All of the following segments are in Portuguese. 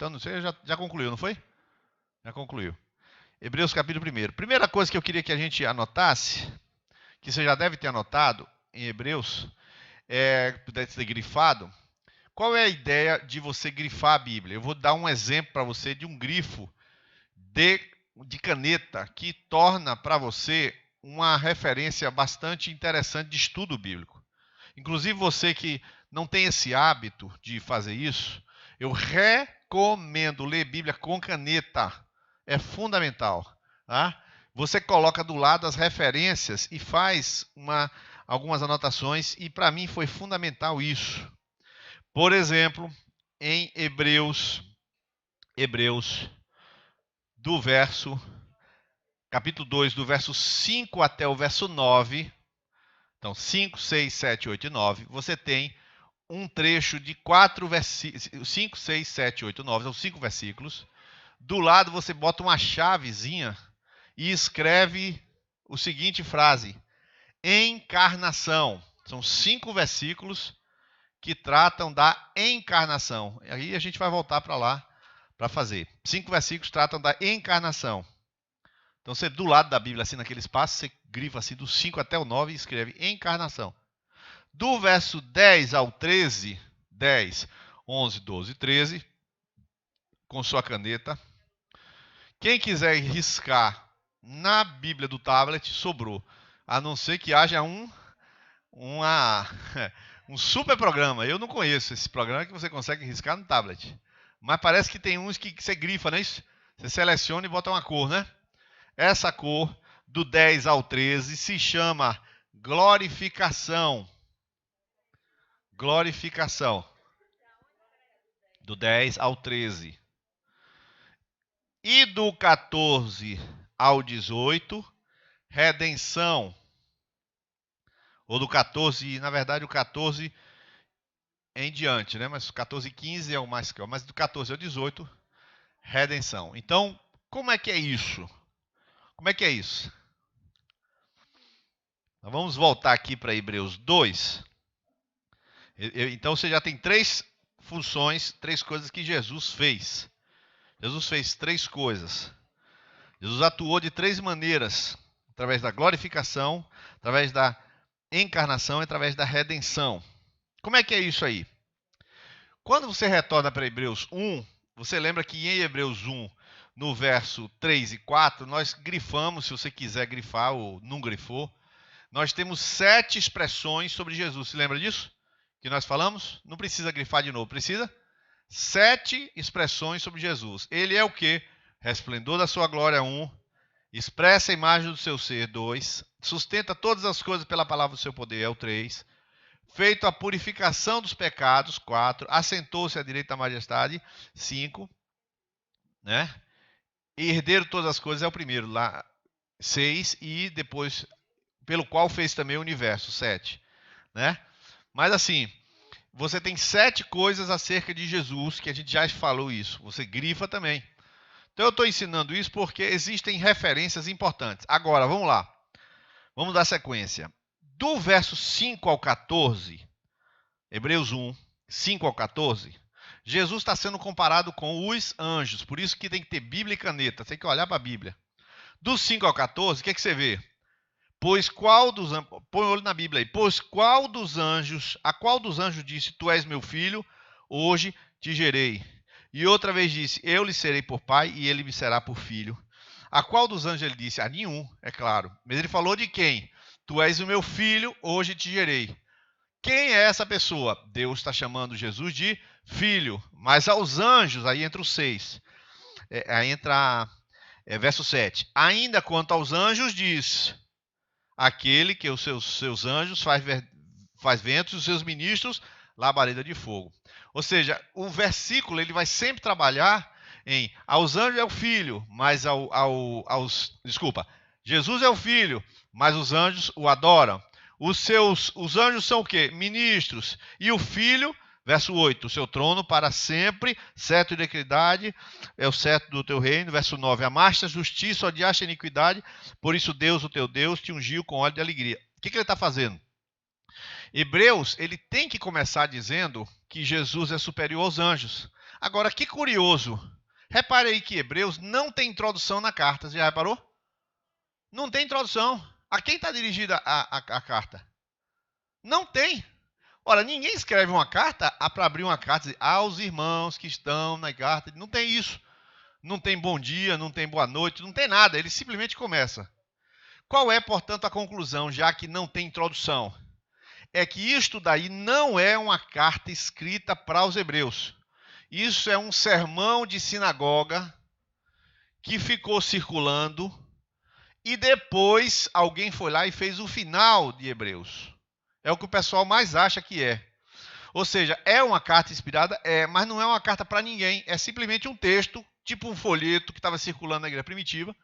Então, você já concluiu, não foi? Já concluiu. Hebreus capítulo 1. Primeira coisa que eu queria que a gente anotasse, que você já deve ter anotado em Hebreus, pudesse ter grifado. Qual é a ideia de você grifar a Bíblia? Eu vou dar um exemplo para você de um grifo de caneta que torna para você uma referência bastante interessante de estudo bíblico. Inclusive você que não tem esse hábito de fazer isso, eu recomendo ler Bíblia com caneta. É fundamental. Tá? Você coloca do lado as referências e faz algumas anotações, e para mim foi fundamental isso. Por exemplo, em Hebreus do capítulo 2, do verso 5 até o verso 9, então 5, 6, 7, 8 e 9, você tem um trecho de 4 versículos, 5, 6, 7, 8, 9, são 5 versículos. Do lado você bota uma chavezinha e escreve o seguinte frase: encarnação. São 5 versículos que tratam da encarnação. E aí a gente vai voltar para lá para fazer. 5 versículos tratam da encarnação. Então você, do lado da Bíblia, assim, naquele espaço, você grifa assim do 5 até o 9 e escreve encarnação. Do verso 10 ao 13, 10, 11, 12 e 13, com sua caneta. Quem quiser riscar na Bíblia do tablet, sobrou. A não ser que haja um super programa. Eu não conheço esse programa que você consegue riscar no tablet. Mas parece que tem uns que você grifa, não é isso? Você seleciona e bota uma cor, né? Essa cor, do 10 ao 13, se chama glorificação. Glorificação. Do 10 ao 13. E do 14 ao 18, redenção. Ou do 14, na verdade o 14 em diante, né? Mas o 14 e 15 é o mais claro. Mas do 14 ao 18, redenção. Então, como é que é isso? Como é que é isso? Então, vamos voltar aqui para Hebreus 2. Então você já tem 3 funções, 3 coisas que Jesus fez. Jesus fez 3 coisas. Jesus atuou de 3 maneiras. Através da glorificação, através da encarnação e através da redenção. Como é que é isso aí? Quando você retorna para Hebreus 1, você lembra que em Hebreus 1, no verso 3 e 4, nós grifamos, se você quiser grifar ou não grifou, nós temos 7 expressões sobre Jesus. Se lembra disso? Que nós falamos? Não precisa grifar de novo, precisa? 7 expressões sobre Jesus. Ele é o quê? Resplendor da sua glória, 1. Expressa a imagem do seu ser, 2. Sustenta todas as coisas pela palavra do seu poder, é o 3. Feito a purificação dos pecados, 4. Assentou-se à direita da majestade, 5. Né? E herdeiro de todas as coisas é o primeiro, lá, 6. E depois, pelo qual fez também o universo, 7. Né? Mas assim, você tem 7 coisas acerca de Jesus, que a gente já falou isso. Você grifa também. Então eu estou ensinando isso porque existem referências importantes. Agora, vamos lá. Vamos dar sequência. Do verso 5 ao 14, Hebreus 1, 5 ao 14, Jesus está sendo comparado com os anjos. Por isso que tem que ter Bíblia e caneta. Tem que olhar para a Bíblia. Do 5 ao 14, o que você vê? Pois qual dos anjos... Põe o olho na Bíblia aí. Pois qual dos anjos... A qual dos anjos disse, tu és meu filho, hoje te gerei. E outra vez disse, eu lhe serei por pai e ele me será por filho. A qual dos anjos ele disse? A nenhum, é claro. Mas ele falou de quem? Tu és o meu filho, hoje te gerei. Quem é essa pessoa? Deus está chamando Jesus de filho. Mas aos anjos, aí entra o 6. Aí entra verso 7. Ainda quanto aos anjos diz, aquele que os seus anjos faz ventos e os seus ministros labareda de fogo. Ou seja, o versículo ele vai sempre trabalhar em aos anjos é o filho, mas Jesus é o filho, mas os anjos o adoram. Os anjos são o quê? Ministros. E o filho, verso 8, o seu trono para sempre, cetro de equidade, é o cetro do teu reino. Verso 9, amaste a justiça, odiaste a iniquidade, por isso Deus, o teu Deus, te ungiu com óleo de alegria. O que ele está fazendo? Hebreus, ele tem que começar dizendo que Jesus é superior aos anjos. Agora, que curioso. Repare aí que Hebreus não tem introdução na carta. Você já reparou? Não tem introdução. A quem está dirigida a carta? Não tem. Ora, ninguém escreve uma carta para abrir uma carta e dizer aos irmãos que estão na carta. Não tem isso. Não tem bom dia, não tem boa noite, não tem nada. Ele simplesmente começa. Qual é, portanto, a conclusão, já que não tem introdução? É que isto daí não é uma carta escrita para os hebreus. Isso é um sermão de sinagoga que ficou circulando e depois alguém foi lá e fez o final de Hebreus. É o que o pessoal mais acha que é. Ou seja, é uma carta inspirada? É, mas não é uma carta para ninguém. É simplesmente um texto, tipo um folheto que estava circulando na igreja primitiva,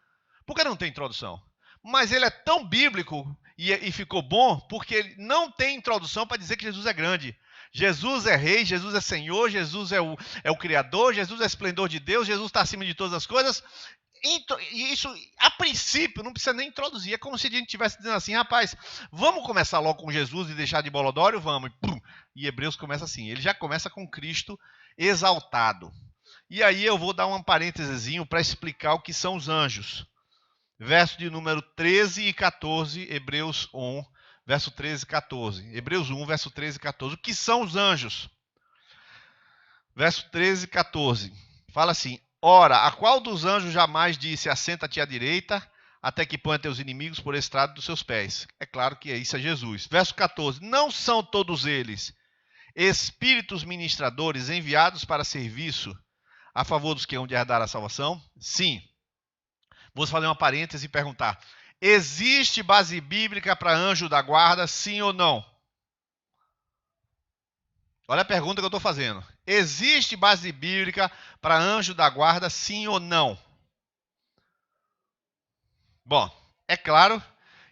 porque não tem introdução. Mas ele é tão bíblico e ficou bom porque ele não tem introdução para dizer que Jesus é grande. Jesus é rei, Jesus é Senhor, Jesus é o Criador, Jesus é esplendor de Deus, Jesus está acima de todas as coisas. E isso, a princípio, não precisa nem introduzir. É como se a gente estivesse dizendo assim, rapaz, vamos começar logo com Jesus e deixar de bolodório? Vamos. E Hebreus começa assim, ele já começa com Cristo exaltado. E aí eu vou dar um parênteses para explicar o que são os anjos. Verso de número 13 e 14, Hebreus 1, verso 13 e 14. Hebreus 1, verso 13 e 14. O que são os anjos? Verso 13 e 14. Fala assim, ora, a qual dos anjos jamais disse, assenta-te à direita, até que ponha teus inimigos por estrado dos seus pés? É claro que isso é Jesus. Verso 14. Não são todos eles espíritos ministradores enviados para serviço a favor dos que hão de herdar a salvação? Sim. Vou fazer uma parêntese e perguntar, existe base bíblica para anjo da guarda, sim ou não? Olha a pergunta que eu estou fazendo. Existe base bíblica para anjo da guarda, sim ou não? Bom, é claro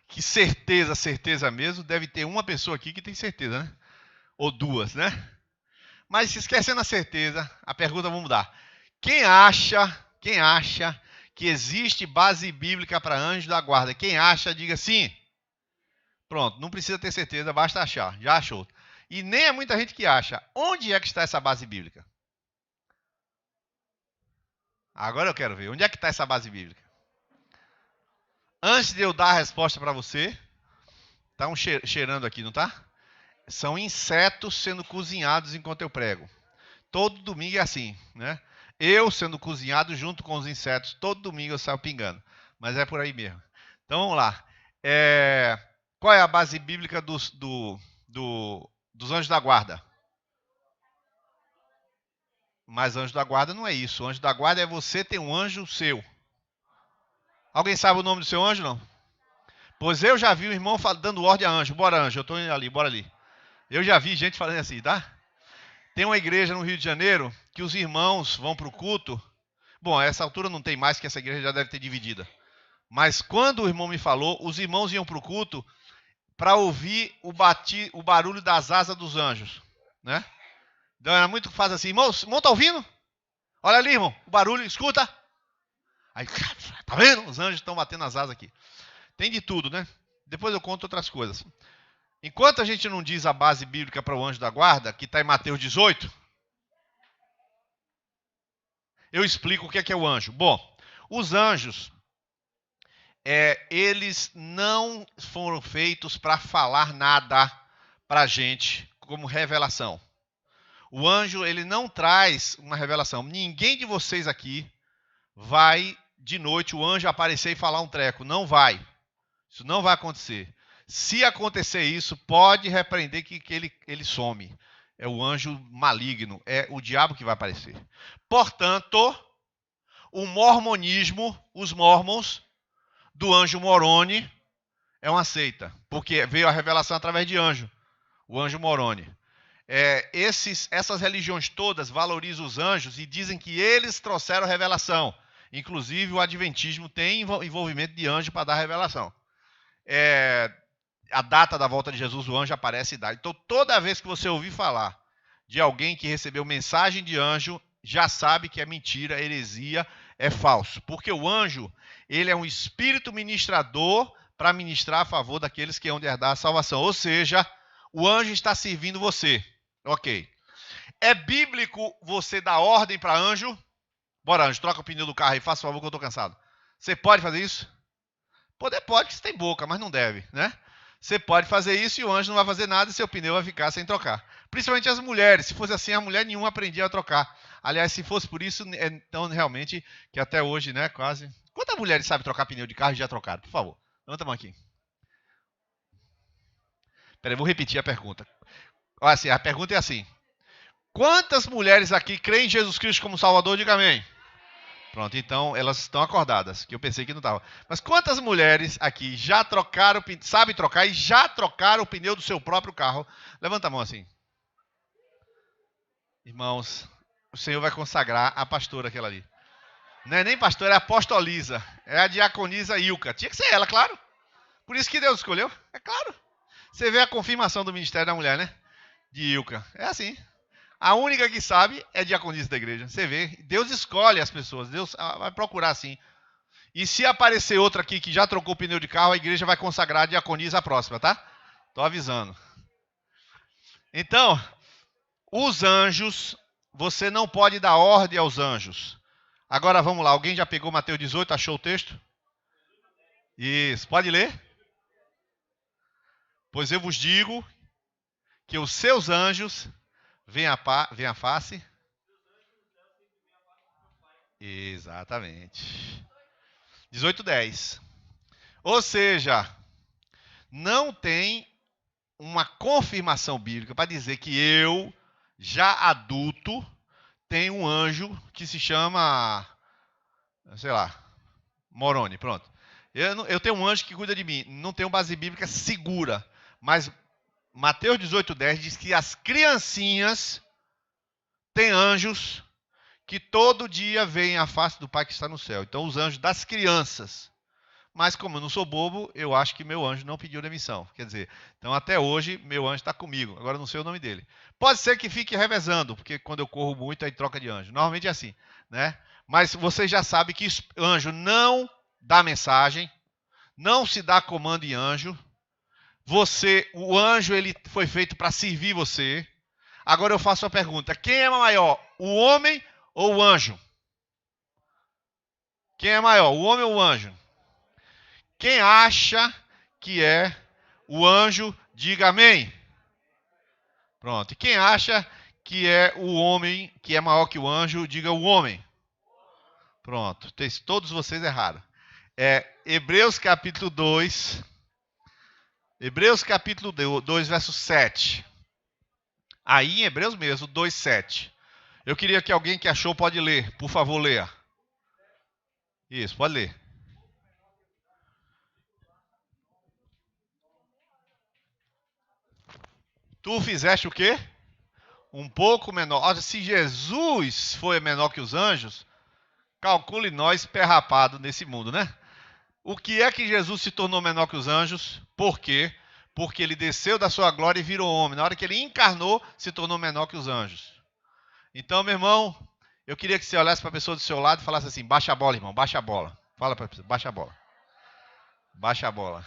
que certeza mesmo, deve ter uma pessoa aqui que tem certeza, né? Ou duas, né? Mas se esquecendo a certeza, a pergunta vamos mudar. Quem acha que existe base bíblica para anjo da guarda? Quem acha, diga sim. Pronto, não precisa ter certeza, basta achar. Já achou. E nem é muita gente que acha. Onde é que está essa base bíblica? Agora eu quero ver. Onde é que está essa base bíblica? Antes de eu dar a resposta para você, está cheirando aqui, não está? São insetos sendo cozinhados enquanto eu prego. Todo domingo é assim, né? Eu sendo cozinhado junto com os insetos, todo domingo eu saio pingando. Mas é por aí mesmo. Então vamos lá. Qual é a base bíblica dos anjos da guarda? Mas anjo da guarda não é isso. O anjo da guarda é você ter um anjo seu. Alguém sabe o nome do seu anjo, não? Pois eu já vi um irmão dando ordem a anjo. Bora, anjo, eu estou indo ali, bora ali. Eu já vi gente falando assim, tá? Tem uma igreja no Rio de Janeiro que os irmãos vão para o culto. Bom, a essa altura não tem mais, que essa igreja já deve ter dividida. Mas quando o irmão me falou, os irmãos iam para o culto para ouvir o barulho das asas dos anjos, né? Então era muito fácil assim, irmão tá ouvindo? Olha ali, irmão, o barulho, escuta. Aí, tá vendo? Os anjos estão batendo as asas aqui. Tem de tudo, né? Depois eu conto outras coisas. Enquanto a gente não diz a base bíblica para o anjo da guarda, que está em Mateus 18, eu explico o que é o anjo. Bom, os anjos, eles não foram feitos para falar nada para a gente como revelação. O anjo, ele não traz uma revelação. Ninguém de vocês aqui vai, de noite, o anjo aparecer e falar um treco. Não vai. Isso não vai acontecer. Se acontecer isso, pode repreender que ele some. É o anjo maligno, é o diabo que vai aparecer. Portanto, o mormonismo, os mormons, do anjo Moroni, é uma seita. Porque veio a revelação através de anjo. O anjo Moroni. Essas religiões todas valorizam os anjos e dizem que eles trouxeram revelação. Inclusive o adventismo tem envolvimento de anjo para dar revelação. A data da volta de Jesus, o anjo aparece e dá. Então toda vez que você ouvir falar de alguém que recebeu mensagem de anjo, já sabe que é mentira, heresia, é falso. Porque o anjo, ele é um espírito ministrador para ministrar a favor daqueles que hão de herdar a salvação. Ou seja, o anjo está servindo você. Ok. É bíblico você dar ordem para anjo? Bora, anjo, troca o pneu do carro aí, faça o favor que eu estou cansado. Você pode fazer isso? Poder pode, que você tem boca, mas não deve, né? Você pode fazer isso e o anjo não vai fazer nada e seu pneu vai ficar sem trocar. Principalmente as mulheres. Se fosse assim, a mulher nenhuma aprendia a trocar. Aliás, se fosse por isso, então realmente, que até hoje, né, quase... Quantas mulheres sabem trocar pneu de carro e já trocaram? Por favor, levanta a mão aqui. Peraí, vou repetir a pergunta. Olha assim, a pergunta é assim. Quantas mulheres aqui creem em Jesus Cristo como Salvador? Diga amém. Pronto, então elas estão acordadas, que eu pensei que não estava. Mas quantas mulheres aqui já trocaram, sabem trocar e já trocaram o pneu do seu próprio carro? Levanta a mão assim. Irmãos, o Senhor vai consagrar a pastora aquela ali. Não é nem pastora, é a apostoliza. É a diaconisa Ilka. Tinha que ser ela, claro. Por isso que Deus escolheu. É claro. Você vê a confirmação do ministério da mulher, né? De Ilka. É assim. A única que sabe é diaconisa da igreja. Você vê. Deus escolhe as pessoas. Deus vai procurar assim. E se aparecer outra aqui que já trocou o pneu de carro, a igreja vai consagrar a diaconisa a próxima, tá? Tô avisando. Então, os anjos, você não pode dar ordem aos anjos. Agora vamos lá, alguém já pegou Mateus 18, achou o texto? Isso, pode ler? Pois eu vos digo que os seus anjos veem a face. Exatamente. 18:10. Ou seja, não tem uma confirmação bíblica para dizer que eu, já adulto, tenho um anjo que se chama, sei lá, Moroni, pronto. Eu tenho um anjo que cuida de mim. Não tenho base bíblica segura. Mas Mateus 18:10 diz que as criancinhas têm anjos que todo dia veem a face do Pai que está no céu. Então, os anjos das crianças. Mas como eu não sou bobo, eu acho que meu anjo não pediu demissão. Quer dizer, então até hoje meu anjo está comigo. Agora eu não sei o nome dele. Pode ser que fique revezando, porque quando eu corro muito aí troca de anjo. Normalmente é assim, né? Mas você já sabe que anjo não dá mensagem, não se dá comando em anjo. O anjo ele foi feito para servir você. Agora eu faço a pergunta: quem é maior, o homem ou o anjo? Quem é maior, o homem ou o anjo? Quem acha que é o anjo, diga amém. Pronto. E quem acha que é o homem, que é maior que o anjo, diga o homem. Pronto. Todos vocês erraram. É Hebreus capítulo 2. Hebreus capítulo 2, verso 7. Aí em Hebreus mesmo, 2:7. Eu queria que alguém que achou pode ler. Por favor, leia. Isso, pode ler. Tu fizeste o quê? Um pouco menor. Olha, se Jesus foi menor que os anjos, calcule nós perrapados nesse mundo, né? O que é que Jesus se tornou menor que os anjos? Por quê? Porque ele desceu da sua glória e virou homem. Na hora que ele encarnou, se tornou menor que os anjos. Então, meu irmão, eu queria que você olhasse para a pessoa do seu lado e falasse assim: baixa a bola, irmão, baixa a bola. Fala para a pessoa: baixa a bola. Baixa a bola.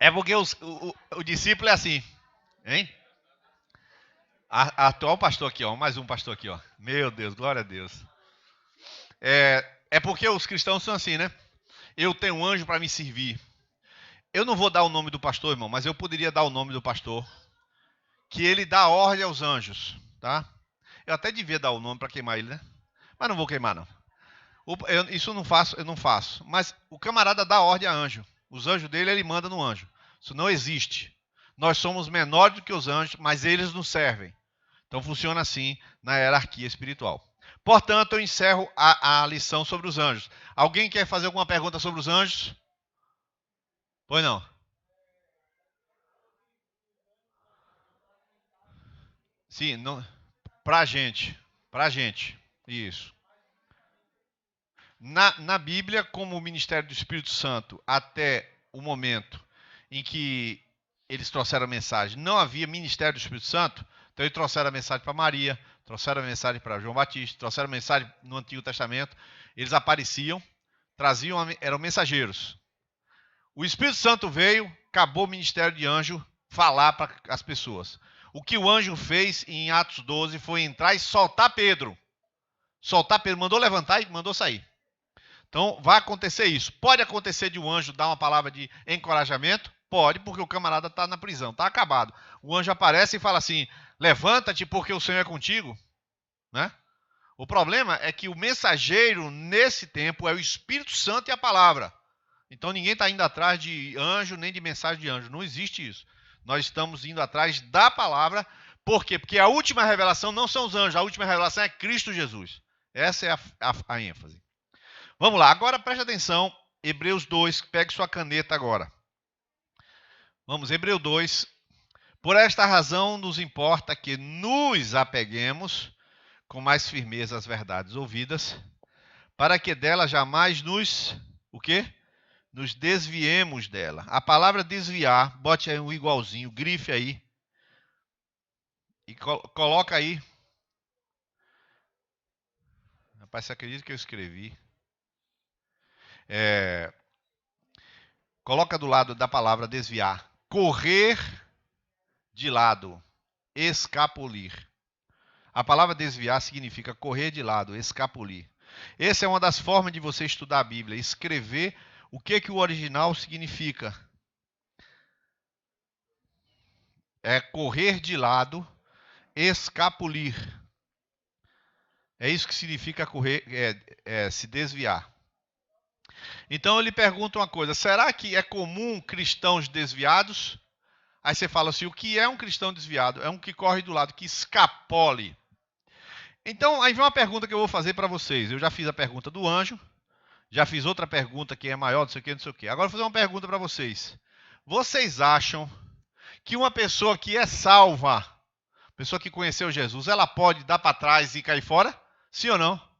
É porque o discípulo é assim, hein? A atual pastor aqui, ó, mais um pastor aqui, ó. Meu Deus, glória a Deus. É porque os cristãos são assim, né? Eu tenho um anjo para me servir. Eu não vou dar o nome do pastor, irmão, mas eu poderia dar o nome do pastor, que ele dá ordem aos anjos, tá? Eu até devia dar o nome para queimar ele, né? Mas não vou queimar, não. Isso eu não faço. Mas o camarada dá ordem a anjo. Os anjos dele, ele manda no anjo. Isso não existe. Nós somos menores do que os anjos, mas eles nos servem. Então funciona assim na hierarquia espiritual. Portanto, eu encerro a lição sobre os anjos. Alguém quer fazer alguma pergunta sobre os anjos? Pois não. Sim, não, pra gente. Isso. Na Bíblia, como o ministério do Espírito Santo, até o momento em que eles trouxeram a mensagem, não havia ministério do Espírito Santo, então eles trouxeram a mensagem para Maria, trouxeram a mensagem para João Batista, trouxeram a mensagem no Antigo Testamento, eles apareciam, eram mensageiros. O Espírito Santo veio, acabou o ministério de anjo, falar para as pessoas. O que o anjo fez em Atos 12 foi entrar e soltar Pedro. Soltar Pedro, mandou levantar e mandou sair. Então, vai acontecer isso. Pode acontecer de um anjo dar uma palavra de encorajamento? Pode, porque o camarada está na prisão, está acabado. O anjo aparece e fala assim, levanta-te porque o Senhor é contigo. Né? O problema é que o mensageiro, nesse tempo, é o Espírito Santo e a palavra. Então, ninguém está indo atrás de anjo, nem de mensagem de anjo. Não existe isso. Nós estamos indo atrás da palavra. Por quê? Porque a última revelação não são os anjos. A última revelação é Cristo Jesus. Essa é a ênfase. Vamos lá. Agora, preste atenção. Hebreus 2. Pegue sua caneta agora. Vamos, Hebreus 2. Por esta razão, nos importa que nos apeguemos com mais firmeza às verdades ouvidas, para que dela jamais nos... O quê? Nos desviemos dela. A palavra desviar, bote aí um igualzinho, grife aí. E coloca aí. Rapaz, você acredita que eu escrevi? Coloca do lado da palavra desviar. Correr de lado. Escapulir. A palavra desviar significa correr de lado, escapulir. Essa é uma das formas de você estudar a Bíblia. Escrever o que o original significa. É correr de lado, escapulir. É isso que significa correr, se desviar. Então eu lhe pergunto uma coisa: será que é comum cristãos desviados? Aí você fala assim: o que é um cristão desviado? É um que corre do lado, que escapole. Então aí vem uma pergunta que eu vou fazer para vocês. Eu já fiz a pergunta do anjo, já fiz outra pergunta que é maior, não sei o que, não sei o que. Agora eu vou fazer uma pergunta para vocês. Vocês acham que uma pessoa que é salva, pessoa que conheceu Jesus, ela pode dar para trás e cair fora? Sim ou não?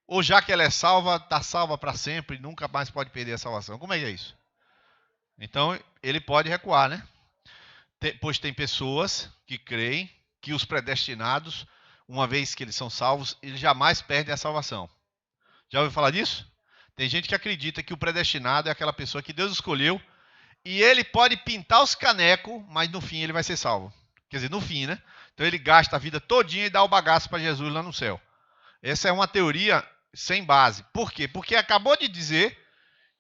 Ou já que ela é salva, está salva para sempre, nunca mais pode perder a salvação? Como é que é isso? Então, ele pode recuar, né? Pois tem pessoas que creem que os predestinados, uma vez que eles são salvos, eles jamais perdem a salvação. Já ouviu falar disso? Tem gente que acredita que o predestinado é aquela pessoa que Deus escolheu e ele pode pintar os canecos, mas no fim ele vai ser salvo. Quer dizer, no fim, né? Então ele gasta a vida todinha e dá o bagaço para Jesus lá no céu. Essa é uma teoria sem base. Por quê? Porque acabou de dizer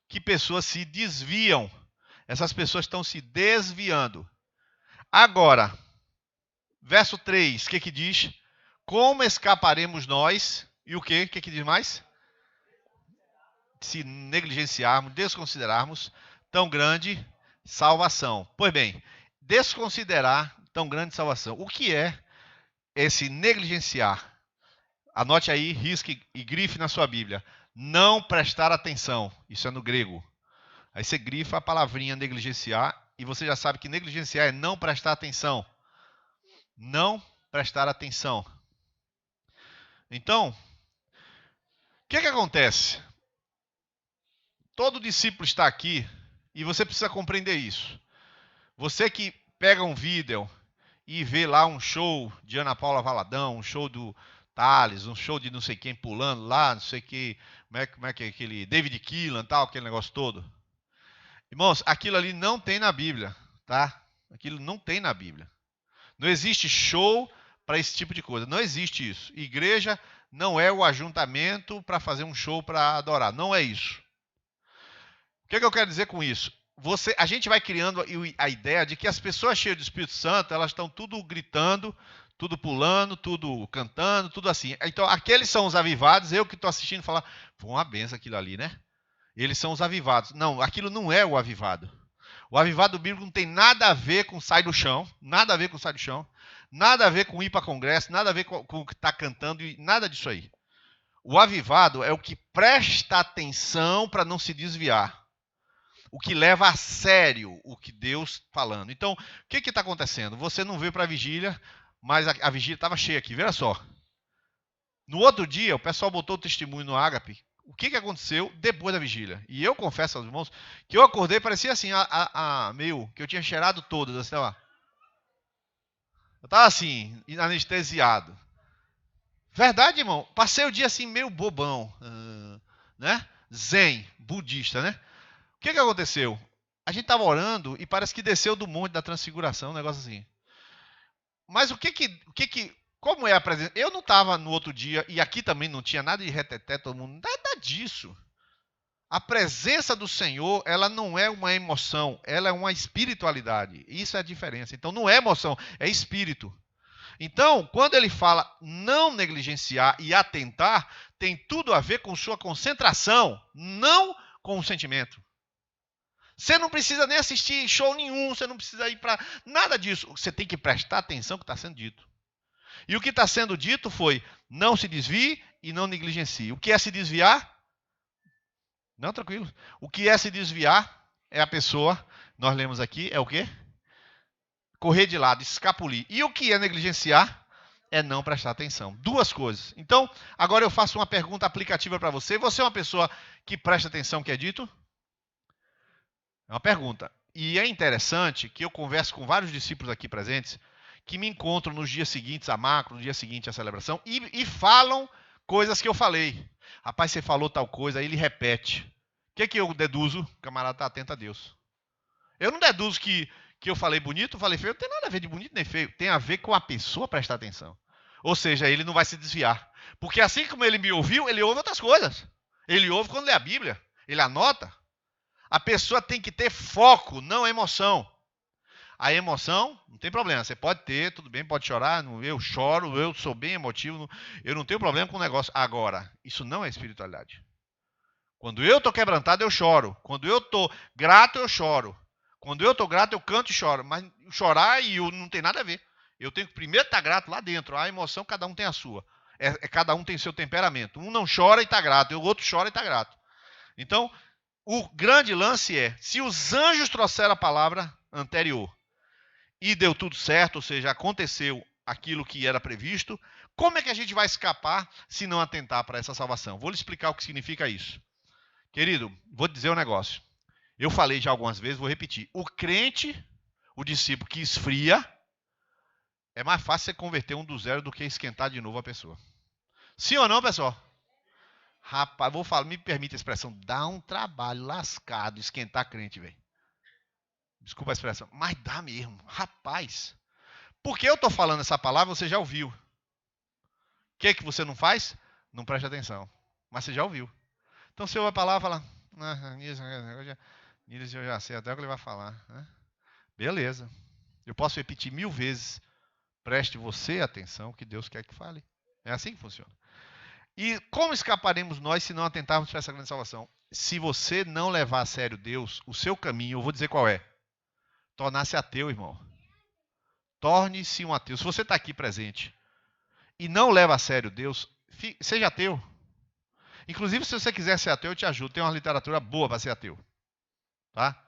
que pessoas se desviam. Essas pessoas estão se desviando. Agora, verso 3, o que diz? Como escaparemos nós? E o que? O que diz mais? Se negligenciarmos, desconsiderarmos tão grande salvação. Pois bem, desconsiderar tão grande salvação. O que é esse negligenciar? Anote aí, risque e grife na sua Bíblia. Não prestar atenção. Isso é no grego. Aí você grifa a palavrinha negligenciar e você já sabe que negligenciar é não prestar atenção. Não prestar atenção. Então, o que acontece? Todo discípulo está aqui e você precisa compreender isso. Você que pega um vídeo e vê lá um show de Ana Paula Valadão, um show do Thales, um show de não sei quem pulando lá, não sei que, como é que é aquele David Keelan, tal, aquele negócio todo. Irmãos, aquilo ali não tem na Bíblia, tá? Aquilo não tem na Bíblia. Não existe show para esse tipo de coisa. Não existe isso. Igreja não é o ajuntamento para fazer um show para adorar. Não é isso. O que eu quero dizer com isso? A gente vai criando a ideia de que as pessoas cheias do Espírito Santo, elas estão tudo gritando, tudo pulando, tudo cantando, tudo assim. Então, aqueles são os avivados. Eu que estou assistindo falar, foi uma benção aquilo ali, né? Eles são os avivados. Não, aquilo não é o avivado. O avivado bíblico não tem nada a ver com sai do chão, nada a ver com sai do chão, nada a ver com ir para congresso, nada a ver com o que está cantando, e nada disso aí. O avivado é o que presta atenção para não se desviar. O que leva a sério o que Deus está falando. Então, o que está acontecendo? Você não veio para a vigília, mas a vigília estava cheia aqui, veja só. No outro dia, o pessoal botou o testemunho no Ágape. O que aconteceu depois da vigília? E eu confesso aos irmãos que eu acordei, parecia assim, meio que eu tinha cheirado todas, assim, ó. Eu estava assim, anestesiado. Verdade, irmão? Passei o dia assim, meio bobão, né? Zen, budista, né? O que aconteceu? A gente estava orando e parece que desceu do monte da transfiguração, um negócio assim. Mas como é a presença? Eu não estava no outro dia, e aqui também não tinha nada de reteté, todo mundo, nada disso. A presença do Senhor, ela não é uma emoção, ela é uma espiritualidade. Isso é a diferença. Então não é emoção, é espírito. Então, quando ele fala não negligenciar e atentar, tem tudo a ver com sua concentração, não com o sentimento. Você não precisa nem assistir show nenhum, você não precisa ir para nada disso. Você tem que prestar atenção no que está sendo dito. E o que está sendo dito foi, não se desvie e não negligencie. O que é se desviar? Não, tranquilo. O que é se desviar é a pessoa, nós lemos aqui, é o quê? Correr de lado, escapulir. E o que é negligenciar? É não prestar atenção. Duas coisas. Então, agora eu faço uma pergunta aplicativa para você. Você é uma pessoa que presta atenção no que é dito? É uma pergunta. E é interessante que eu converso com vários discípulos aqui presentes que me encontram nos dias seguintes à macro, no dia seguinte à celebração, e falam coisas que eu falei. Rapaz, você falou tal coisa, aí ele repete. O que eu deduzo? O camarada está atento a Deus. Eu não deduzo que eu falei bonito, falei feio. Não tem nada a ver de bonito nem feio. Tem a ver com a pessoa prestar atenção. Ou seja, ele não vai se desviar. Porque assim como ele me ouviu, ele ouve outras coisas. Ele ouve quando lê a Bíblia. Ele anota. A pessoa tem que ter foco, não emoção. A emoção, não tem problema. Você pode ter, tudo bem, pode chorar. Eu choro, eu sou bem emotivo. Eu não tenho problema com o negócio. Agora, isso não é espiritualidade. Quando eu estou quebrantado, eu choro. Quando eu estou grato, eu choro. Quando eu estou grato, eu canto e choro. Mas chorar e eu não tem nada a ver. Eu tenho que primeiro estar grato lá dentro. A emoção, cada um tem a sua. Cada um tem seu temperamento. Um não chora e está grato. O outro chora e está grato. Então, o grande lance é, se os anjos trouxeram a palavra anterior e deu tudo certo, ou seja, aconteceu aquilo que era previsto, como é que a gente vai escapar se não atentar para essa salvação? Vou lhe explicar o que significa isso. Querido, vou te dizer um negócio. Eu falei já algumas vezes, vou repetir. O crente, o discípulo que esfria, é mais fácil você converter um do zero do que esquentar de novo a pessoa. Sim ou não, pessoal? Rapaz, vou falar, me permite a expressão, dá um trabalho lascado esquentar crente, velho. Desculpa a expressão, mas dá mesmo. Rapaz, porque eu estou falando essa palavra, você já ouviu. O que você não faz? Não preste atenção. Mas você já ouviu. Então você ouve a palavra e fala, Nilis, eu já sei até o que ele vai falar. Beleza. Eu posso repetir 1000 vezes. Preste você atenção que Deus quer que fale. É assim que funciona. E como escaparemos nós se não atentarmos para essa grande salvação? Se você não levar a sério Deus, o seu caminho, eu vou dizer qual é. Tornar-se ateu, irmão. Torne-se um ateu. Se você está aqui presente e não leva a sério Deus, seja ateu. Inclusive, se você quiser ser ateu, eu te ajudo. Tem uma literatura boa para ser ateu. Tá?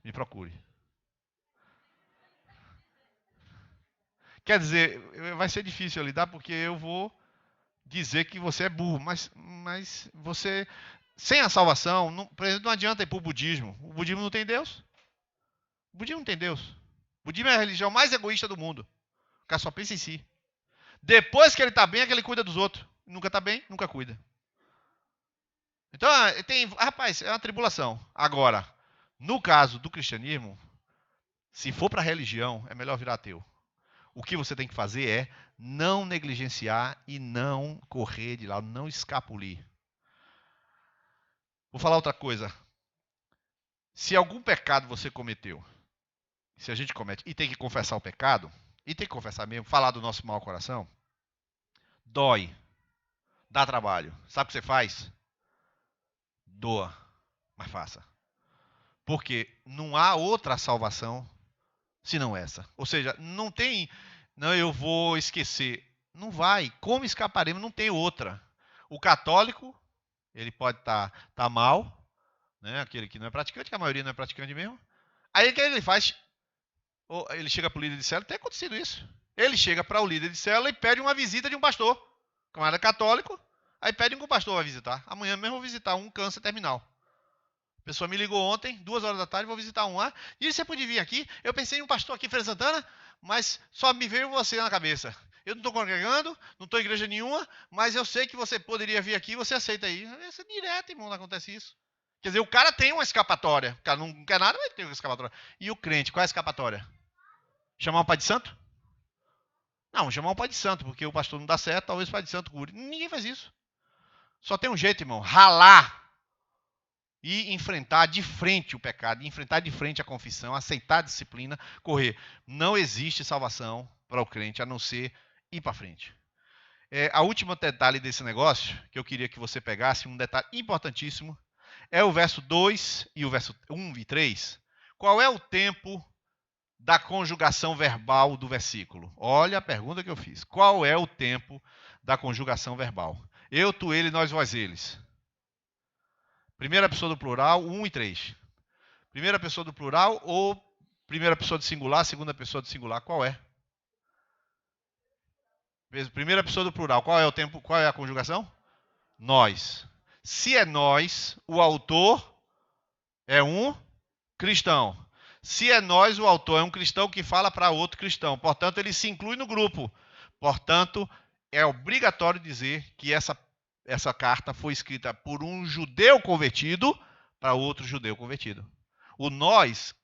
Me procure. Quer dizer, vai ser difícil eu lidar porque eu vou dizer que você é burro. Mas você, sem a salvação, por exemplo, não adianta ir para o budismo. O budismo não tem Deus. O budismo não tem Deus. O budismo é a religião mais egoísta do mundo. O cara só pensa em si. Depois que ele está bem, é que ele cuida dos outros. Nunca está bem, nunca cuida. Então, rapaz, é uma tribulação. Agora, no caso do cristianismo, se for para a religião, é melhor virar ateu. O que você tem que fazer é não negligenciar e não correr de lado, não escapulir. Vou falar outra coisa. Se algum pecado você cometeu, se a gente comete e tem que confessar o pecado, e tem que confessar mesmo, falar do nosso mau coração, dói, dá trabalho. Sabe o que você faz? Doa, mas faça. Porque não há outra salvação senão essa. Ou seja, não tem, não, eu vou esquecer. Não vai. Como escaparemos? Não tem outra. O católico, ele pode estar mal, né? Aquele que não é praticante, que a maioria não é praticante mesmo. Aí o que ele faz? Ele chega para o líder de célula, tem acontecido isso. Ele chega para o líder de célula e pede uma visita de um pastor. Camarada católico, aí pede que o pastor vai visitar. Amanhã mesmo vou visitar um câncer terminal. A pessoa me ligou ontem, 2h da tarde, vou visitar um lá. E você podia vir aqui? Eu pensei em um pastor aqui em Feira Santana, mas só me veio você na cabeça. Eu não estou congregando, não estou em igreja nenhuma, mas eu sei que você poderia vir aqui, você aceita aí. Isso é direto, irmão, não acontece isso. Quer dizer, o cara tem uma escapatória. O cara não quer nada, mas tem uma escapatória. E o crente, qual é a escapatória? Chamar o pai de santo? Não, chamar o pai de santo, porque o pastor não dá certo, talvez o pai de santo cure. Ninguém faz isso. Só tem um jeito, irmão, ralar e enfrentar de frente o pecado, enfrentar de frente a confissão, aceitar a disciplina, correr. Não existe salvação para o crente, a não ser ir para frente. A última detalhe desse negócio, que eu queria que você pegasse, um detalhe importantíssimo, é o verso 2 e o verso 1 e 3. Qual é o tempo da conjugação verbal do versículo? Olha a pergunta que eu fiz. Qual é o tempo da conjugação verbal? Eu, tu, ele, nós, vós, eles. Primeira pessoa do plural, 1 e 3. Primeira pessoa do plural ou primeira pessoa do singular, segunda pessoa do singular? Qual é? Primeira pessoa do plural, qual é o tempo, qual é a conjugação? Nós. Se é nós, o autor é um cristão. Se é nós, o autor é um cristão que fala para outro cristão. Portanto, ele se inclui no grupo. Portanto, é obrigatório dizer que essa carta foi escrita por um judeu convertido para outro judeu convertido. O nós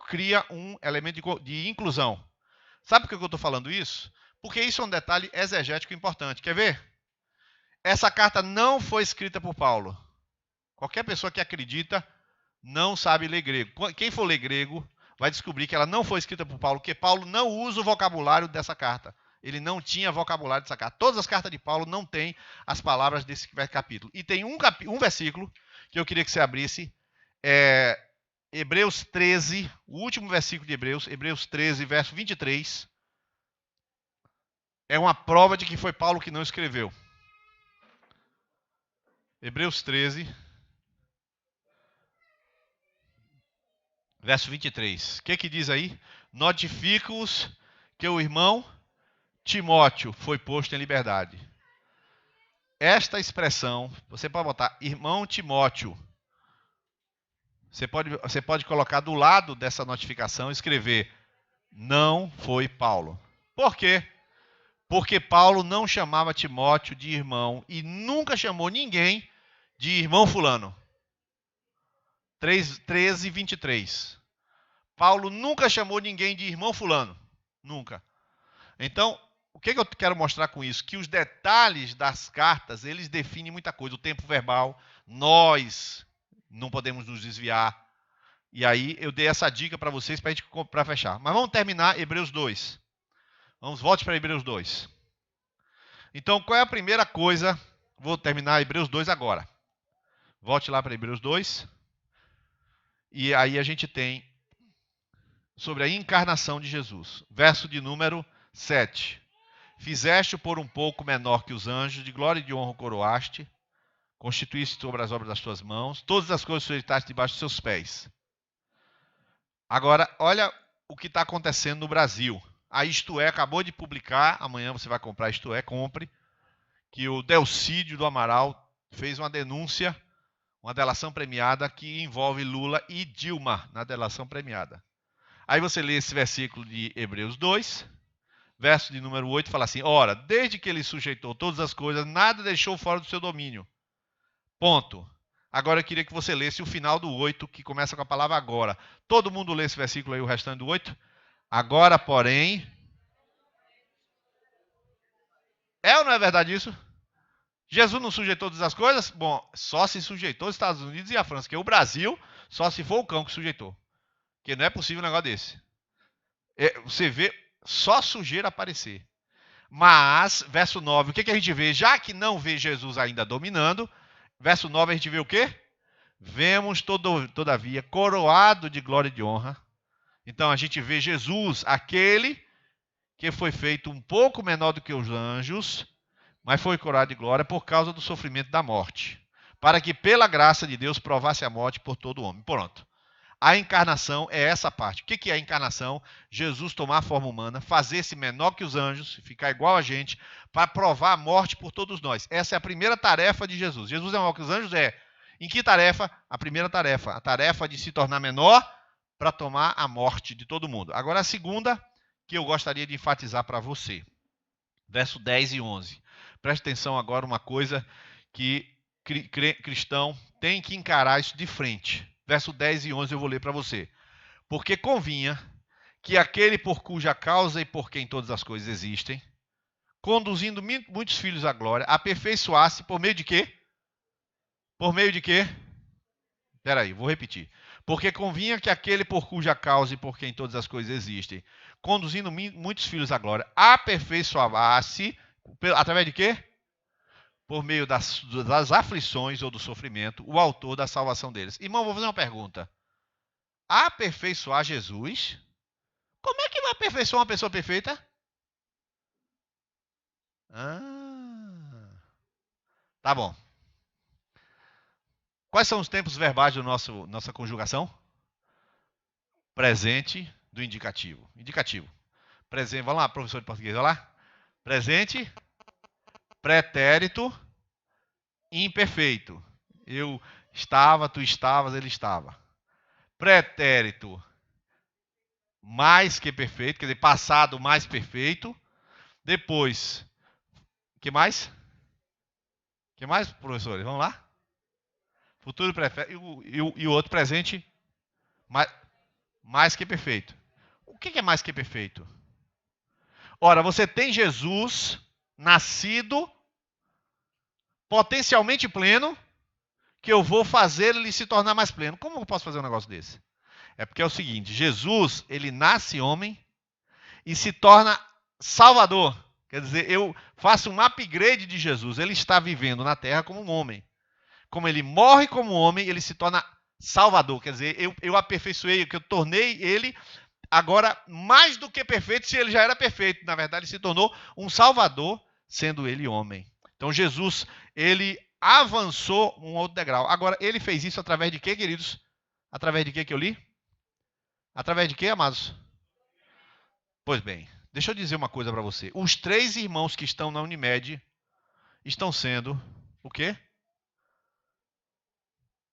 cria um elemento de inclusão. Sabe por que eu estou falando isso? Porque isso é um detalhe exegético importante. Quer ver? Essa carta não foi escrita por Paulo. Qualquer pessoa que acredita não sabe ler grego. Quem for ler grego vai descobrir que ela não foi escrita por Paulo, porque Paulo não usa o vocabulário dessa carta. Ele não tinha vocabulário dessa carta. Todas as cartas de Paulo não têm as palavras desse capítulo. E tem um versículo que eu queria que você abrisse. Hebreus 13, o último versículo de Hebreus 13, verso 23. É uma prova de que foi Paulo que não escreveu. Hebreus 13, verso 23. O que diz aí? Notifico-os que o irmão Timóteo foi posto em liberdade. Esta expressão, você pode botar irmão Timóteo. Você pode colocar do lado dessa notificação e escrever não foi Paulo. Por quê? Porque Paulo não chamava Timóteo de irmão e nunca chamou ninguém de irmão fulano. 13, 23. Paulo nunca chamou ninguém de irmão fulano. Nunca. Então, o que eu quero mostrar com isso? Que os detalhes das cartas, eles definem muita coisa. O tempo verbal, nós não podemos nos desviar. E aí eu dei essa dica para vocês para fechar. Mas vamos terminar Hebreus 2. Volte para Hebreus 2. Então, qual é a primeira coisa? Vou terminar Hebreus 2 agora. Volte lá para Hebreus 2. E aí a gente tem sobre a encarnação de Jesus. Verso de número 7. Fizeste-o por um pouco menor que os anjos, de glória e de honra o coroaste, constituíste sobre as obras das tuas mãos, todas as coisas sujeitaste debaixo dos seus pés. Agora, olha o que está acontecendo no Brasil. A Isto É acabou de publicar, amanhã você vai comprar Isto É, compre, que o Delcídio do Amaral fez uma denúncia, uma delação premiada que envolve Lula e Dilma na delação premiada. Aí você lê esse versículo de Hebreus 2, verso de número 8, fala assim, ora, desde que ele sujeitou todas as coisas, nada deixou fora do seu domínio. Ponto. Agora eu queria que você lesse o final do 8, que começa com a palavra agora. Todo mundo lê esse versículo aí, o restante do 8? Agora, porém... É ou não é verdade isso? Jesus não sujeitou todas as coisas? Bom, só se sujeitou os Estados Unidos e a França, que o Brasil, só se for o cão que sujeitou. Porque não é possível um negócio desse. Você vê só sujeira aparecer. Mas, verso 9, o que a gente vê? Já que não vê Jesus ainda dominando, verso 9 a gente vê o quê? Vemos, todavia, coroado de glória e de honra. Então a gente vê Jesus, aquele que foi feito um pouco menor do que os anjos, mas foi coroado de glória por causa do sofrimento da morte, para que pela graça de Deus provasse a morte por todo homem. Pronto. A encarnação é essa parte. O que é a encarnação? Jesus tomar a forma humana, fazer-se menor que os anjos, ficar igual a gente, para provar a morte por todos nós. Essa é a primeira tarefa de Jesus. Jesus é maior que os anjos? É. Em que tarefa? A primeira tarefa. A tarefa de se tornar menor para tomar a morte de todo mundo. Agora a segunda, que eu gostaria de enfatizar para você. Verso 10 e 11. Preste atenção agora uma coisa que cristão tem que encarar isso de frente. Verso 10 e 11 eu vou ler para você. Porque convinha que aquele por cuja causa e por quem todas as coisas existem, conduzindo muitos filhos à glória, aperfeiçoasse por meio de quê? Por meio de quê? Espera aí, vou repetir. Porque convinha que aquele por cuja causa e por quem todas as coisas existem, conduzindo muitos filhos à glória, aperfeiçoasse, através de quê? Por meio das aflições ou do sofrimento, o autor da salvação deles. Irmão, vou fazer uma pergunta. Aperfeiçoar Jesus? Como é que vai aperfeiçoar uma pessoa perfeita? Tá bom. Quais são os tempos verbais da nossa conjugação? Presente do indicativo. Indicativo. Presente, vamos lá, professor de português, olha lá. Presente, pretérito, imperfeito. Eu estava, tu estavas, ele estava. Pretérito, mais que perfeito, quer dizer, passado mais perfeito. Depois, o que mais? O que mais, professores? Vamos lá? Futuro perfeito e o outro presente, mais que perfeito. O que é mais que perfeito? Ora, você tem Jesus nascido, potencialmente pleno, que eu vou fazer ele se tornar mais pleno. Como eu posso fazer um negócio desse? É porque é o seguinte, Jesus, ele nasce homem e se torna salvador. Quer dizer, eu faço um upgrade de Jesus. Ele está vivendo na terra como um homem. Como ele morre como homem, ele se torna salvador. Quer dizer, eu aperfeiçoei, que eu tornei ele agora mais do que perfeito, se ele já era perfeito. Na verdade, ele se tornou um salvador, sendo ele homem. Então, Jesus, ele avançou um outro degrau. Agora, ele fez isso através de quê, queridos? Através de quê que eu li? Através de quê, amados? Pois bem, deixa eu dizer uma coisa para você. Os 3 irmãos que estão na Unimed estão sendo o quê?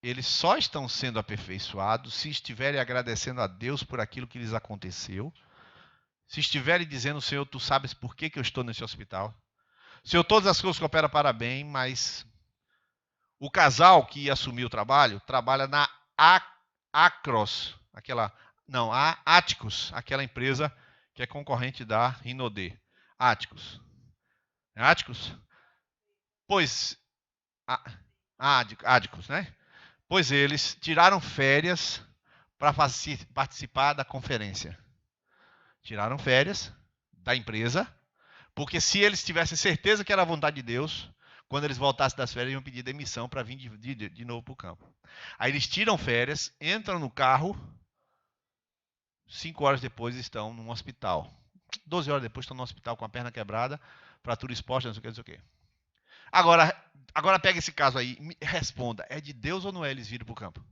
Eles só estão sendo aperfeiçoados se estiverem agradecendo a Deus por aquilo que lhes aconteceu. Se estiverem dizendo, Senhor, tu sabes por que eu estou nesse hospital. Senhor, todas as coisas cooperam para bem, mas o casal que assumiu o trabalho, trabalha na Acros, Áticos, aquela empresa que é concorrente da Rinode. Áticos. É Áticos? Pois, Áticos, né? Pois eles tiraram férias para participar da conferência. Tiraram férias da empresa, porque se eles tivessem certeza que era a vontade de Deus, quando eles voltassem das férias, iam pedir demissão para vir de novo para o campo. Aí eles tiram férias, entram no carro, 5 horas depois estão num hospital. 12 horas depois estão no hospital com a perna quebrada, fratura exposta, não sei o que. Agora pega esse caso aí, me responda, é de Deus ou não é eles virem para o campo?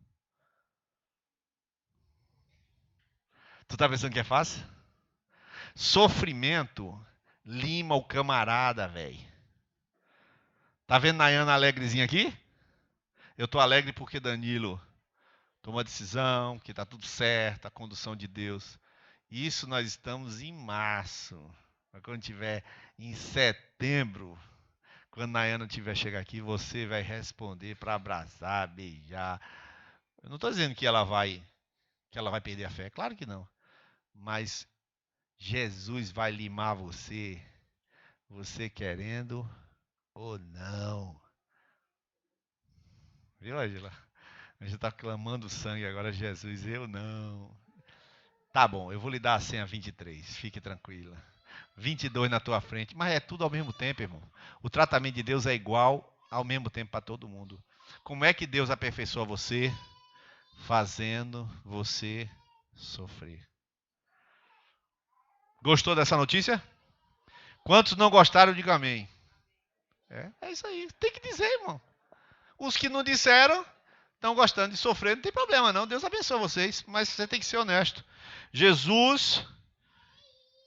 Tu tá pensando que é fácil? Sofrimento lima o camarada, velho. Tá vendo Nayana alegrezinha aqui? Eu tô alegre porque Danilo tomou a decisão, que tá tudo certo, a condução de Deus. Isso nós estamos em março. Mas quando tiver em setembro, quando Nayana tiver chegar aqui, você vai responder para abraçar, beijar. Eu não estou dizendo que ela vai perder a fé, claro que não. Mas Jesus vai limar você, você querendo ou não. Viu, Angela? A gente está clamando sangue agora, Jesus, eu não. Tá bom, eu vou lhe dar a senha 23, fique tranquila. 22 na tua frente, mas é tudo ao mesmo tempo, irmão. O tratamento de Deus é igual ao mesmo tempo para todo mundo. Como é que Deus aperfeiçoa você? Fazendo você sofrer. Gostou dessa notícia? Quantos não gostaram, diga amém. É isso aí, tem que dizer, irmão. Os que não disseram, estão gostando de sofrer, não tem problema não. Deus abençoe vocês, mas você tem que ser honesto. Jesus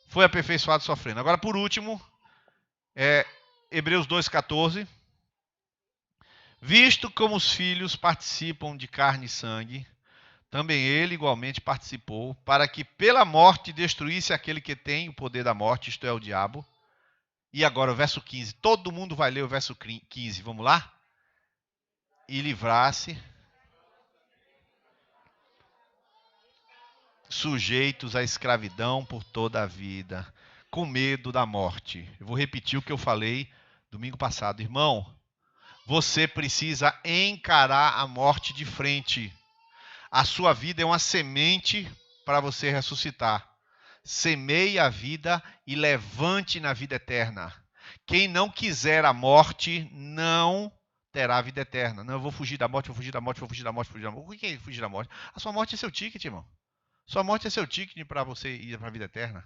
foi aperfeiçoado sofrendo. Agora, por último, Hebreus 2,14. Visto como os filhos participam de carne e sangue, também ele igualmente participou, para que pela morte destruísse aquele que tem o poder da morte, isto é, o diabo. E agora o verso 15. Todo mundo vai ler o verso 15. Vamos lá? e livrar-se, sujeitos à escravidão por toda a vida, com medo da morte. Eu vou repetir o que eu falei domingo passado. Irmão, você precisa encarar a morte de frente. A sua vida é uma semente para você ressuscitar. Semeie a vida e levante na vida eterna. Quem não quiser a morte, não terá a vida eterna. Não, eu vou fugir da morte, vou fugir da morte, vou fugir da morte, vou fugir da morte. O que é fugir da morte? A sua morte é seu ticket, irmão. Sua morte é seu ticket para você ir para a vida eterna.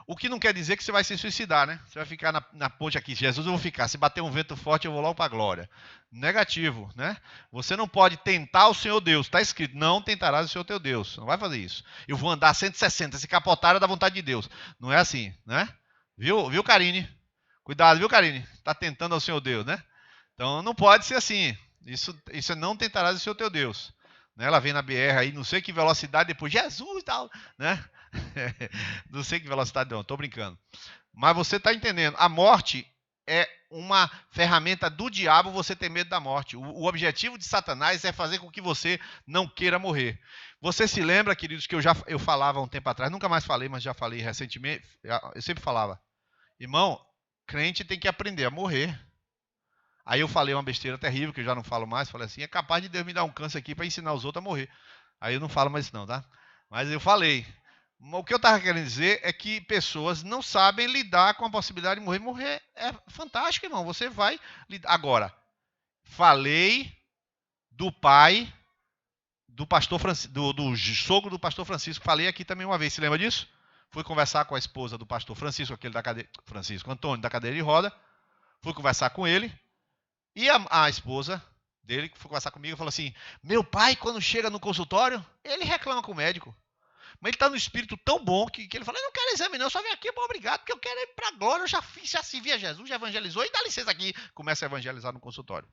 O que não quer dizer que você vai se suicidar, né? Você vai ficar na ponte aqui. Jesus, eu vou ficar. Se bater um vento forte, eu vou logo para a glória. Negativo, né? Você não pode tentar o Senhor Deus. Está escrito, não tentarás o Senhor teu Deus. Não vai fazer isso. Eu vou andar 160, se capotar é da vontade de Deus. Não é assim, né? Viu, Karine? Cuidado, viu, Karine? Está tentando ao Senhor Deus, né? Então não pode ser assim. Isso não tentarás o Senhor teu Deus. Né? Ela vem na BR aí, não sei que velocidade, depois Jesus e tal, né? Não sei que velocidade não, estou brincando. Mas você está entendendo, a morte é uma ferramenta do diabo você ter medo da morte. O objetivo de Satanás é fazer com que você não queira morrer. Você se lembra, queridos, que eu falava há um tempo atrás, nunca mais falei, mas já falei recentemente, eu sempre falava, irmão, crente tem que aprender a morrer. Aí eu falei uma besteira terrível, que eu já não falo mais, falei assim, é capaz de Deus me dar um câncer aqui para ensinar os outros a morrer. Aí eu não falo mais isso não, tá? Mas eu falei. O que eu estava querendo dizer é que pessoas não sabem lidar com a possibilidade de morrer. Morrer é fantástico, irmão. Você vai lidar. Agora, falei do pai do pastor do sogro do pastor Francisco. Falei aqui também uma vez. Se lembra disso? Fui conversar com a esposa do pastor Francisco, aquele da cadeira, Francisco Antônio, da cadeira de roda. Fui conversar com ele. E a esposa dele, que foi conversar comigo, falou assim, meu pai, quando chega no consultório, ele reclama com o médico. Mas ele está no espírito tão bom que ele fala, eu não quero exame não, eu só vim aqui, bom, obrigado, porque eu quero ir para a glória, eu já servi a Jesus, já evangelizou, e dá licença aqui, começa a evangelizar no consultório.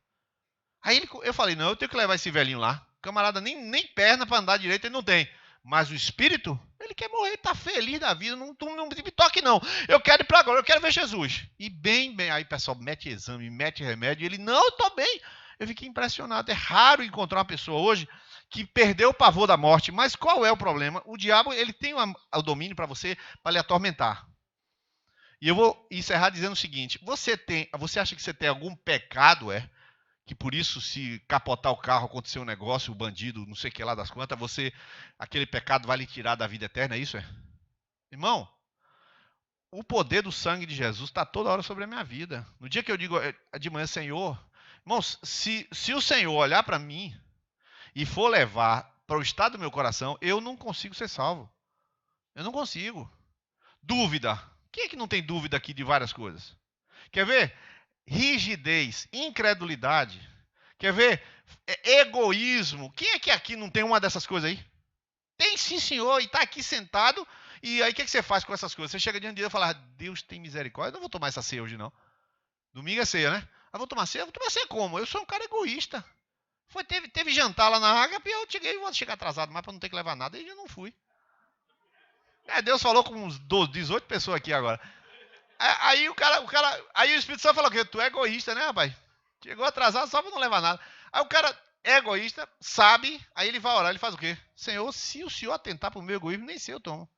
Aí eu falei, não, eu tenho que levar esse velhinho lá, camarada, nem perna para andar direito ele não tem, mas o espírito, ele quer morrer, ele está feliz da vida, não me toque não, eu quero ir para a glória, eu quero ver Jesus. E bem, aí o pessoal mete exame, mete remédio, e ele, não, eu estou bem. Eu fiquei impressionado, é raro encontrar uma pessoa hoje que perdeu o pavor da morte. Mas qual é o problema? O diabo ele tem o domínio para você, para lhe atormentar. E eu vou encerrar dizendo o seguinte, você acha que você tem algum pecado, que por isso se capotar o carro, acontecer um negócio, o bandido, não sei o que lá das quantas, aquele pecado vai lhe tirar da vida eterna, é isso? Irmão, o poder do sangue de Jesus está toda hora sobre a minha vida. No dia que eu digo de manhã, Senhor, irmãos, se o Senhor olhar para mim e for levar para o estado do meu coração, eu não consigo ser salvo. Eu não consigo. Dúvida. Quem é que não tem dúvida aqui de várias coisas? Quer ver? Rigidez, incredulidade. Quer ver? Egoísmo. Quem é que aqui não tem uma dessas coisas aí? Tem sim, senhor, e está aqui sentado. E aí o que você faz com essas coisas? Você chega diante de Deus e fala, Deus tem misericórdia. Eu não vou tomar essa ceia hoje, não. Domingo é ceia, né? Eu vou tomar ceia? Eu vou tomar ceia como? Eu sou um cara egoísta. Teve jantar lá na Ágape e eu vou chegar atrasado mais para não ter que levar nada. E eu não fui. Deus falou com uns 18 pessoas aqui agora. Aí aí o Espírito Santo falou que tu é egoísta, né, rapaz? Chegou atrasado só para não levar nada. Aí o cara é egoísta, sabe, aí ele vai orar, ele faz o quê? Senhor, se o Senhor atentar para o meu egoísmo, nem sei eu tomo.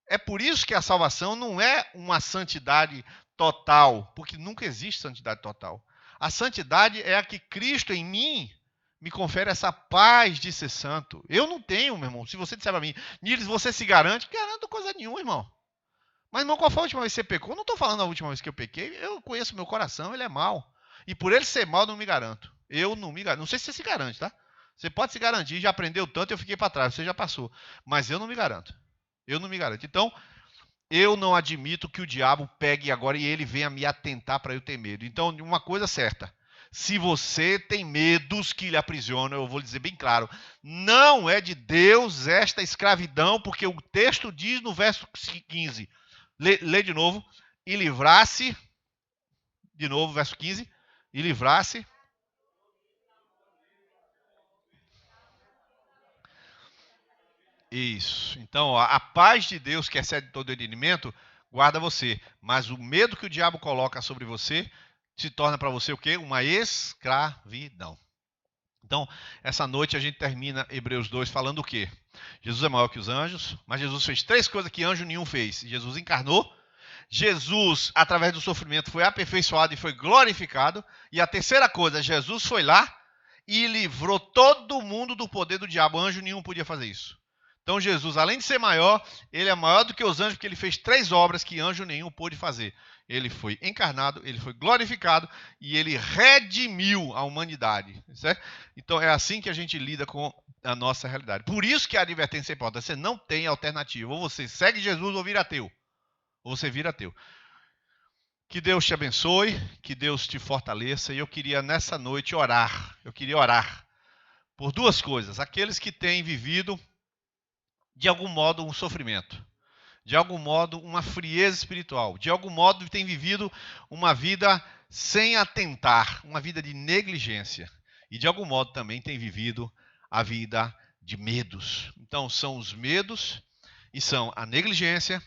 É por isso que a salvação não é uma santidade total, porque nunca existe santidade total. A santidade é a que Cristo em mim me confere essa paz de ser santo. Eu não tenho, meu irmão. Se você disser para mim, Niles, você se garante? Garanto coisa nenhuma, irmão. Mas, irmão, qual foi a última vez que você pecou? Eu não estou falando a última vez que eu pequei. Eu conheço meu coração, ele é mau. E por ele ser mau, eu não me garanto. Eu não me garanto. Não sei se você se garante, tá? Você pode se garantir, já aprendeu tanto, eu fiquei para trás, você já passou. Mas eu não me garanto. Eu não me garanto. Então, eu não admito que o diabo pegue agora e ele venha me atentar para eu ter medo. Então, uma coisa certa. Se você tem medos que lhe aprisionam, eu vou dizer bem claro, não é de Deus esta escravidão, porque o texto diz no verso 15, lê de novo, e livrar-se, de novo, verso 15, e livrar-se. Isso. Então, a paz de Deus, que excede todo entendimento, guarda você. Mas o medo que o diabo coloca sobre você se torna para você o quê? Uma escravidão. Então, essa noite a gente termina Hebreus 2 falando o quê? Jesus é maior que os anjos, mas Jesus fez 3 coisas que anjo nenhum fez. Jesus encarnou, Jesus, através do sofrimento, foi aperfeiçoado e foi glorificado. E a terceira coisa, Jesus foi lá e livrou todo mundo do poder do diabo. Anjo nenhum podia fazer isso. Então Jesus, além de ser maior, ele é maior do que os anjos, porque ele fez 3 obras que anjo nenhum pôde fazer. Ele foi encarnado, ele foi glorificado e ele redimiu a humanidade. Certo? Então é assim que a gente lida com a nossa realidade. Por isso que a advertência é importante. Você não tem alternativa. Ou você segue Jesus ou vira ateu. Ou você vira ateu. Que Deus te abençoe, que Deus te fortaleça. E eu queria nessa noite orar. Eu queria orar por 2 coisas. Aqueles que têm vivido de algum modo um sofrimento, de algum modo uma frieza espiritual, de algum modo têm vivido uma vida sem atentar, uma vida de negligência. E de algum modo também têm vivido a vida de medos. Então são os medos e são a negligência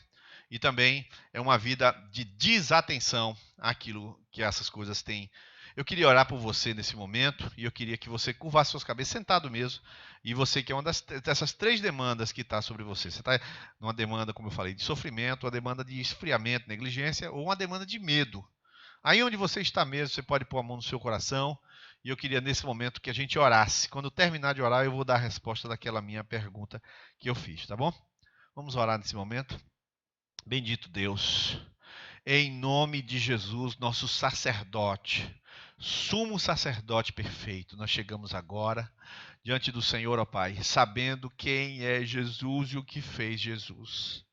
e também é uma vida de desatenção àquilo que essas coisas têm. Eu queria orar por você nesse momento e eu queria que você curvasse suas cabeças sentado mesmo. E você que é uma dessas 3 demandas que está sobre você. Você está numa demanda, como eu falei, de sofrimento, uma demanda de esfriamento, negligência ou uma demanda de medo. Aí onde você está mesmo, você pode pôr a mão no seu coração. E eu queria nesse momento que a gente orasse. Quando terminar de orar, eu vou dar a resposta daquela minha pergunta que eu fiz, tá bom? Vamos orar nesse momento. Bendito Deus, em nome de Jesus, nosso sacerdote, sumo sacerdote perfeito, nós chegamos agora diante do Senhor, ó Pai, sabendo quem é Jesus e o que fez Jesus,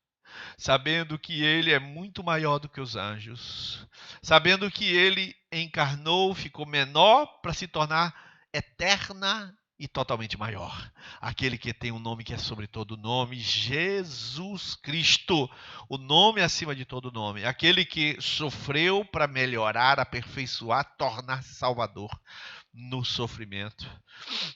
sabendo que Ele é muito maior do que os anjos, sabendo que Ele encarnou, ficou menor para se tornar eterna e totalmente maior. Aquele que tem um nome que é sobre todo nome, Jesus Cristo, o nome acima de todo nome. Aquele que sofreu para melhorar, aperfeiçoar, tornar-se Salvador no sofrimento.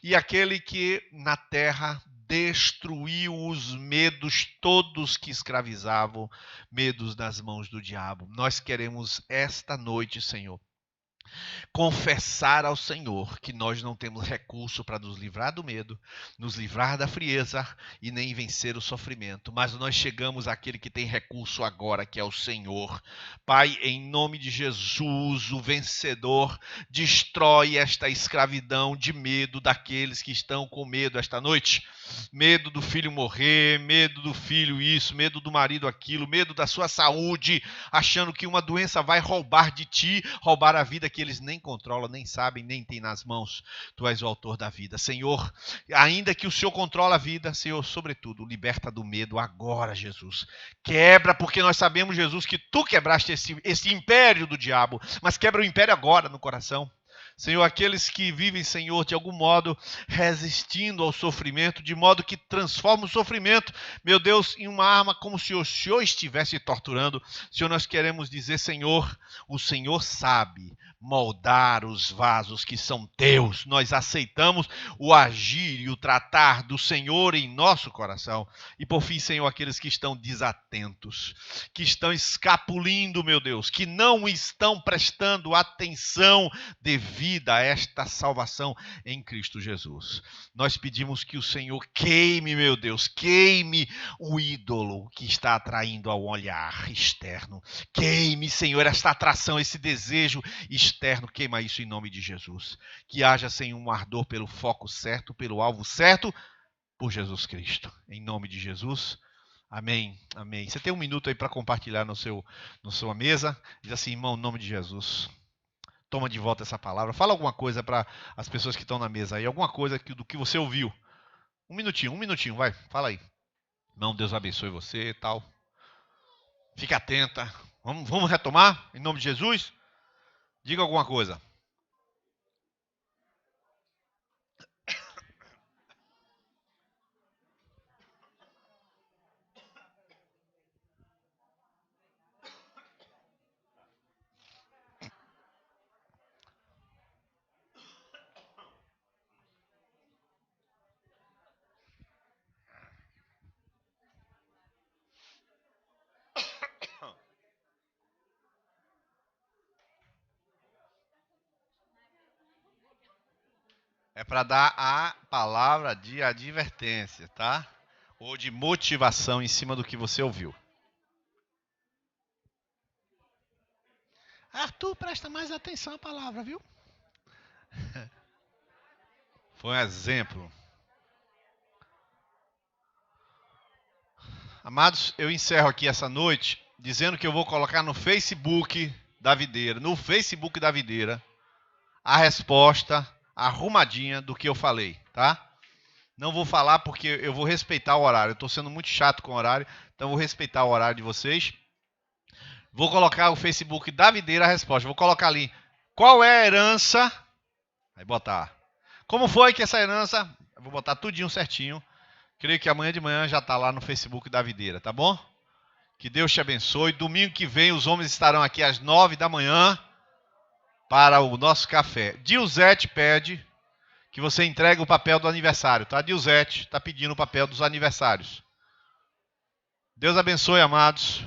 E aquele que na terra destruiu os medos todos que escravizavam, medos nas mãos do diabo. Nós queremos esta noite, Senhor, confessar ao Senhor que nós não temos recurso para nos livrar do medo, nos livrar da frieza e nem vencer o sofrimento, mas nós chegamos àquele que tem recurso agora, que é o Senhor. Pai, em nome de Jesus, o vencedor, destrói esta escravidão de medo daqueles que estão com medo esta noite. Medo do filho morrer, medo do filho isso, medo do marido aquilo, medo da sua saúde, achando que uma doença vai roubar de ti, roubar a vida que eles nem controlam, nem sabem, nem têm nas mãos. Tu és o autor da vida. Senhor, ainda que o Senhor controla a vida, Senhor, sobretudo, liberta do medo agora, Jesus. Quebra, porque nós sabemos, Jesus, que tu quebraste esse império do diabo, mas quebra o império agora no coração. Senhor, aqueles que vivem, Senhor, de algum modo resistindo ao sofrimento, de modo que transforma o sofrimento, meu Deus, em uma arma como se o Senhor estivesse torturando. Senhor, nós queremos dizer, Senhor, o Senhor sabe moldar os vasos que são teus. Nós aceitamos o agir e o tratar do Senhor em nosso coração. E por fim, Senhor, aqueles que estão desatentos, que estão escapulindo, meu Deus, que não estão prestando atenção devida a esta salvação em Cristo Jesus. Nós pedimos que o Senhor queime, meu Deus, queime o ídolo que está atraindo ao olhar externo. Queime, Senhor, esta atração, esse desejo externo, queima isso em nome de Jesus. Que haja, Senhor, um ardor pelo foco certo, pelo alvo certo, por Jesus Cristo. Em nome de Jesus. Amém, amém. Você tem um minuto aí para compartilhar no sua mesa. Diz assim, irmão, em nome de Jesus. Toma de volta essa palavra. Fala alguma coisa para as pessoas que estão na mesa aí. Alguma coisa do que você ouviu. Um minutinho, vai. Fala aí. Irmão, Deus abençoe você e tal. Fique atenta. Vamos retomar em nome de Jesus? Diga alguma coisa. É para dar a palavra de advertência, tá? Ou de motivação em cima do que você ouviu. Arthur, presta mais atenção à palavra, viu? Foi um exemplo. Amados, eu encerro aqui essa noite dizendo que eu vou colocar no Facebook da Videira, a resposta arrumadinha do que eu falei, tá? Não vou falar porque eu vou respeitar o horário. Eu estou sendo muito chato com o horário, então eu vou respeitar o horário de vocês. Vou colocar o Facebook da Videira a resposta. Vou colocar ali, qual é a herança? Aí botar. Como foi que essa herança? Eu vou botar tudinho certinho. Creio que amanhã de manhã já está lá no Facebook da Videira, tá bom? Que Deus te abençoe. Domingo que vem os homens estarão aqui às 9 da manhã para o nosso café. Dilzete pede que você entregue o papel do aniversário, tá? Dilzete está pedindo o papel dos aniversários. Deus abençoe, amados.